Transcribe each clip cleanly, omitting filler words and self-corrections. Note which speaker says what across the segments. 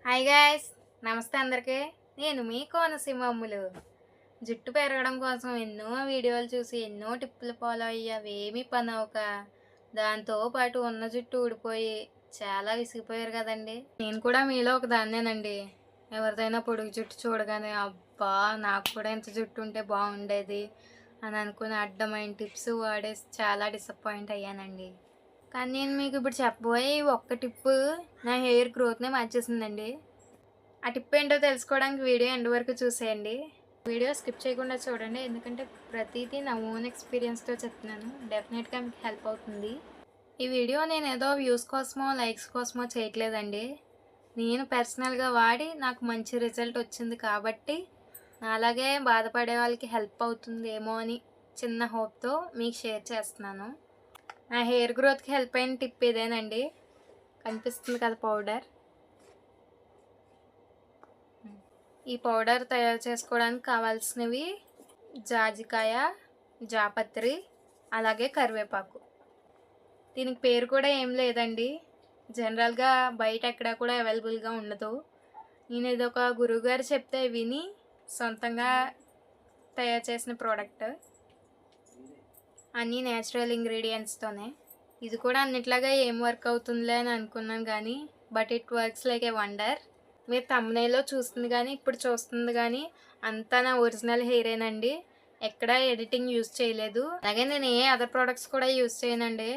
Speaker 1: Hi guys, నమస్తే అందరికీ. నేను మీ కోనసీమమ్ములు. జుట్టు పెరగడం కోసం ఎన్నో వీడియోలు చూసి ఎన్నో టిప్పులు ఫాలో అయ్యి అవేమీ పని అవ్వక దాంతో పాటు ఉన్న జుట్టు ఊడిపోయి చాలా విసిగిపోయారు కదండి. నేను కూడా మీలో ఒక దాన్నేనండి. ఎవరిదైనా పొడుగు జుట్టు చూడగానే అబ్బా నాకు కూడా ఇంత జుట్టు ఉంటే బాగుండేది అని అనుకుని అడ్డమైన టిప్స్ వాడేసి చాలా డిసప్పాయింట్ అయ్యానండి. కానీ నేను మీకు ఇప్పుడు చెప్పబోయే ఈ ఒక్క టిప్పు నా హెయిర్ గ్రోత్‌నే మార్చేసిందండి. ఆ టిప్ ఏంటో తెలుసుకోవడానికి వీడియో ఎండ్ వరకు చూసేయండి. వీడియో స్కిప్ చేయకుండా చూడండి, ఎందుకంటే ప్రతిదీ నా ఓన్ ఎక్స్‌పీరియన్స్‌తో చెప్తున్నాను. డెఫినెట్‌గా మీకు హెల్ప్ అవుతుంది. ఈ వీడియో నేనేదో వ్యూస్ కోసమో, లైక్స్ కోసమో చేయట్లేదండి. నేను పర్సనల్‌గా వాడి నాకు మంచి రిజల్ట్ వచ్చింది కాబట్టి నాలాగే బాధపడే వాళ్ళకి హెల్ప్ అవుతుందేమో అని చిన్న హోప్‌తో మీకు షేర్ చేస్తున్నాను. నా హెయిర్ గ్రోత్కి హెల్ప్ అయిన టిప్ ఇదేనండి. కనిపిస్తుంది కదా పౌడర్. ఈ పౌడర్ తయారు చేసుకోవడానికి కావాల్సినవి జాజికాయ, జాపత్రి, అలాగే కరివేపాకు. దీనికి పేరు కూడా ఏం లేదండి. జనరల్గా బయట ఎక్కడా కూడా అవైలబుల్గా ఉండదు. నేను ఇది ఒక గురువుగారు చెప్తే విని సొంతంగా తయారు చేసిన ప్రోడక్ట్. అన్నీ న్యాచురల్ ఇంగ్రీడియంట్స్తోనే. ఇది కూడా అన్నిట్లాగా ఏం వర్క్ అవుతుందిలే అని అనుకున్నాను కానీ but it works like a wonder. మీరు థంబ్నెయిల్లో చూస్తుంది కానీ ఇప్పుడు చూస్తుంది కానీ అంతా నా ఒరిజినల్ హెయిరేనండి. ఎక్కడ ఎడిటింగ్ యూజ్ చేయలేదు. అలాగే నేను ఏ అదర్ ప్రోడక్ట్స్ కూడా యూజ్ చేయనండి.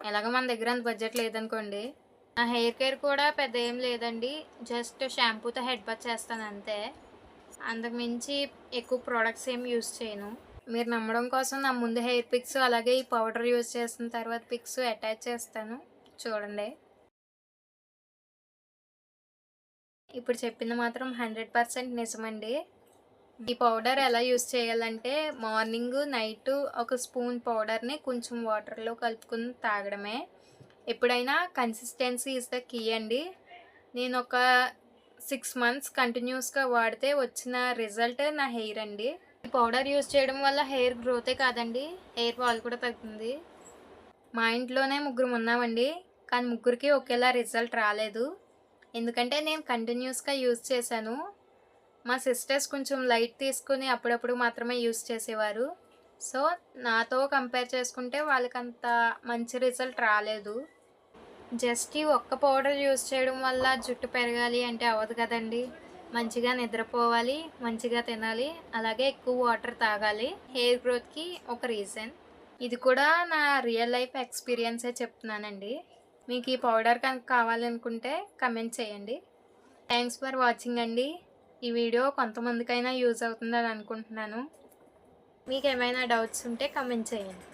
Speaker 1: ఎలాగ మన దగ్గర అంత బడ్జెట్ లేదనుకోండి. నా హెయిర్ కేర్ కూడా పెద్ద ఏం లేదండి. జస్ట్ షాంపూతో హెడ్ బాత్ చేస్తాను అంతే. అంతకుమించి ఎక్కువ ప్రోడక్ట్స్ ఏం యూజ్ చేయను. మీరు నమ్మడం కోసం నా ముందు హెయిర్ పిక్స్ అలాగే ఈ పౌడర్ యూజ్ చేసిన తర్వాత పిక్స్ అటాచ్ చేస్తాను, చూడండి. ఇప్పుడు చెప్పింది మాత్రం 100% నిజమండి. ఈ పౌడర్ ఎలా యూజ్ చేయాలంటే మార్నింగ్ నైట్ ఒక స్పూన్ పౌడర్ని కొంచెం వాటర్లో కలుపుకుని తాగడమే. ఎప్పుడైనా కన్సిస్టెన్సీ ఇస్ ద కీ అండి. నేను ఒక 6 months కంటిన్యూస్గా వాడితే వచ్చిన రిజల్ట్ నా హెయిర్ అండి. ఈ పౌడర్ యూజ్ చేయడం వల్ల హెయిర్ గ్రోతే కాదండి, హెయిర్ ఫాల్ కూడా తగ్గుతుంది. మా ఇంట్లోనే ముగ్గురు ఉన్నామండి, కానీ ముగ్గురికి ఒకేలా రిజల్ట్ రాలేదు. ఎందుకంటే నేను కంటిన్యూస్గా యూజ్ చేశాను. మా సిస్టర్స్ కొంచెం లైట్ తీసుకుని అప్పుడప్పుడు మాత్రమే యూజ్ చేసేవారు. సో నాతో కంపేర్ చేసుకుంటే వాళ్ళకంత మంచి రిజల్ట్ రాలేదు. జస్ట్ ఈ ఒక్క పౌడర్ యూజ్ చేయడం వల్ల జుట్టు పెరగాలి అంటే అవ్వదు కదండి. మంచిగా నిద్రపోవాలి, మంచిగా తినాలి, అలాగే ఎక్కువ వాటర్ తాగాలి. హెయిర్ గ్రోత్కి ఒక రీజన్. ఇది కూడా నా రియల్ లైఫ్ ఎక్స్పీరియన్సే చెప్తున్నానండి. మీకు ఈ పౌడర్ కనుక కావాలనుకుంటే కమెంట్ చేయండి. థ్యాంక్స్ ఫర్ వాచింగ్ అండి. ఈ వీడియో కొంతమందికైనా యూజ్ అవుతుందని అనుకుంటున్నాను. మీకు ఏమైనా డౌట్స్ ఉంటే కమెంట్ చేయండి.